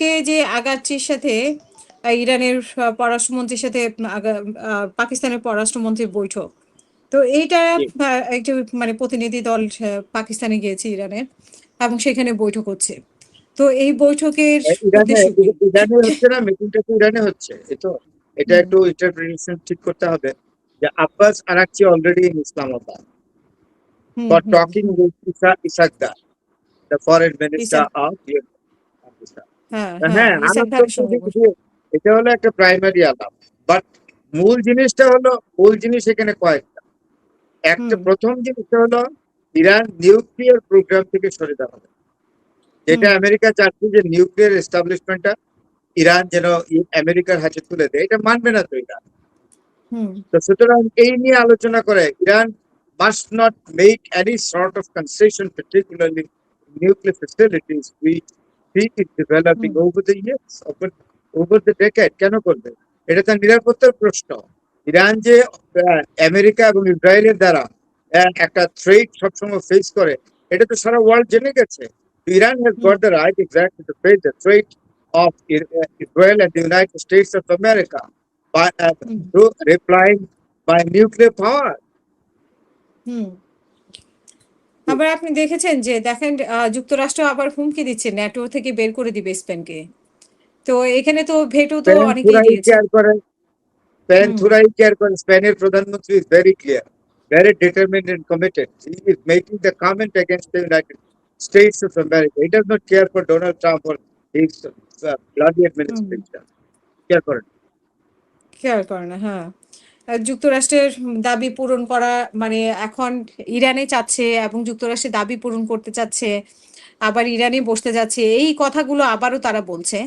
আজকে যে আগাচ্ছির সাথে ইরানের পররাষ্ট্রমন্ত্রীর সাথে পাকিস্তানের পররাষ্ট্রমন্ত্রীর বৈঠক। তো এইটা জি। একটি মানে প্রতিনিধি দল পাকিস্তানে গিয়েছে ইরানের, এবং সেখানে বৈঠক হচ্ছে। তো এই বৈঠকের ইরানে উদ্দেশ্য কি? ইরানে হচ্ছে না, মিটিংটা তো ইরানে হচ্ছে। এটা হুম একটু ইন্টারপ্রিটেশন ঠিক করতে হবে যে Abbas Araghchi already in Islamabad hmm for hmm talking hmm with Ishaq Dar, the foreign minister Ishaq, of Pakistan. হ্যাঁ হ্যাঁ, হ্যাঁ, ইসাক আলাপ দারের চলছে সঙ্গে ঠিক বসে। যে এটা হলো একটা প্রাইমারি আলাপ, বাট মূল জিনিস এখানে কয়েকটা। একটা হুম প্রথম জিনিসটা হলো ইরান নিউক্লিয়ার প্রোগ্রাম থেকে সরে দাঁড়াবে, যেটা হুম আমেরিকা চাচ্ছে যে নিউক্লিয়ার এস্টাবলিশমেন্টটা ইরান যেন আমেরিকার হাতে তুলে দেয়। এটা মানবে না তো ইরান। হুম তো সুতরাং এই নিয়ে আলোচনা করে Iran must not make any sort of concession, particularly nuclear facilities which he is developing hmm over the years, over the decade। কেন করবে? এটা তার নিরাপত্তার প্রশ্ন। ইরান যে আমেরিকা এবং ইসরায়েলের দ্বারা একটা থ্রেট সবসময় ফেস করে, এটা তো সারা ওয়ার্ল্ড জেনে গেছে। Iran has hmm got the right exactly to face the threat of Israel and the United States of America by hmm through replying by nuclear power. হুম। আবার আপনি দেখেছেন যে দেখেন, যুক্তরাষ্ট্র আবার হুমকি দিচ্ছে ন্যাটো থেকে বের করে দিবে স্পেনকে। তো এখানে তো ভেটো তো স্পেন অনেকেই থুড়াই দিয়েছে। কেয়ার করে, স্পেন হুম থুড়াই কেয়ার করে। স্পেনের প্রধানমন্ত্রী is very clear, very determined and committed. He is making the comment against the United States of America. He does not care for Donald Trump or his bloody hmm, administration. Care করেন। খেয়াল করে না, হ্যাঁ। যুক্তরাষ্ট্রের দাবি পূরণ করা মানে এখন ইরানে চাচ্ছে, এবং যুক্তরাষ্ট্রের দাবি পূরণ করতে চাচ্ছে, আবার ইরানে বসতে যাচ্ছে, এই কথাগুলো আবারও তারা বলছে।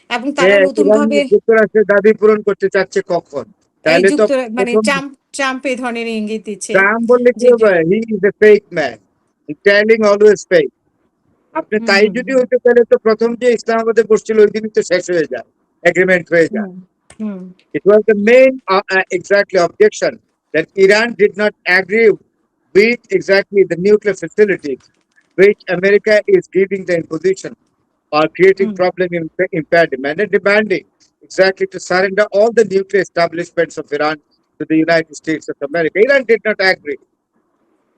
এবং যে তারা ইরান নতুনভাবে যুক্তরাষ্ট্রের দাবি পূরণ করতে চাচ্ছে কখন? এই তাহলে তো মানে প্রথম ট্রাম্প এই ধরনের ইঙ্গিত দিচ্ছে ট্রাম্প বললে কি যে হবে? He is a fake man, he telling always fake. আপনি হুম তাই হুম যদি হুম হইতে পারে তো প্রথম যে ইসলামাবাদে বসছিল ওই দিনই তো শেষ হয়ে যায়, এগ্রিমেন্ট হয়ে যায়। হুম হুম It was the main exactly objection that Iran did not agree with exactly the nuclear facilities which America is giving the imposition or creating hmm problem in impediment and demanding exactly to surrender all the nuclear establishments of Iran to the United States of America. Iran did not agree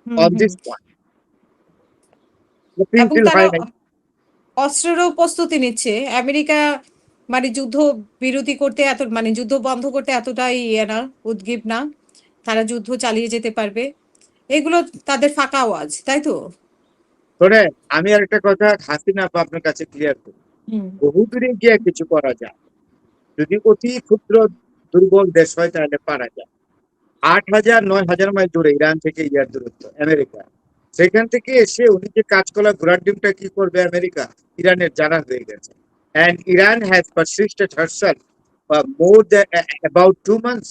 hmm on hmm. this point. The peace এবং deal তারা high night. অস্ত্রেরও প্রস্তুতি নিচ্ছে। America মানে যুদ্ধ বিরতি করতে মানে যুদ্ধ বন্ধ করতে এতটাই না, উদগ্রীব না। তারা যুদ্ধ চালিয়ে যেতে পারবে। এগুলো তাদের ফাঁকা আওয়াজ, তাই তো? শোনে, আমি আর একটা কথা হাসিনা আপা আপনার কাছে ক্লিয়ার করি। হুম বহুদূরে গিয়ে কিছু করা যায়, যদি অতি ক্ষুদ্র দুর্বল দেশ হয় তাহলে পারা যায়। 8,000 9,000 মাইল দূরে ইরান থেকে ইয়ার দূরত্ব আমেরিকা। সেখান থেকে এসে উনি যে কাঁচকলা ঘোড়ার ডিমটা কি করবে আমেরিকা, ইরানের জানা হয়ে গেছে। And Iran has persisted herself more than about 2 months,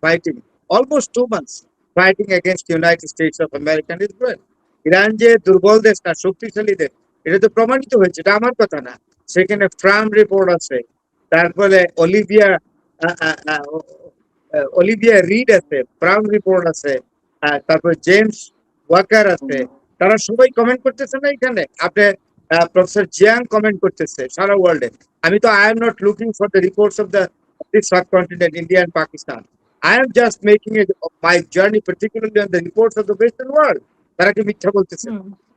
fighting, almost 2 months, fighting against the United States of America and Israel. Iran যে দুর্বল দেশ না শক্তিশালী দেশ, এটা তো প্রমাণিত হয়েছে, এটা আমার কথা না। সেখানে ফ্রাম রিপোর্ট আছে, তারপরে অলিভিয়া রিড আছে, ব্রাউন রিপোর্ট আছে, তারপর জেমস ওয়াকার আছে। তারা সবাই কমেন্ট করতেছে না এখানে। আপনি প্রফেসর জিয়াং কমেন্ট করতেছে সারা ওয়ার্ল্ডে। আমি তো I am not looking for the reports of the this subcontinent India and Pakistan. I am just making my journey particularly on the reports of the western world. তারা কি মিথ্যা বলতেছে? হুম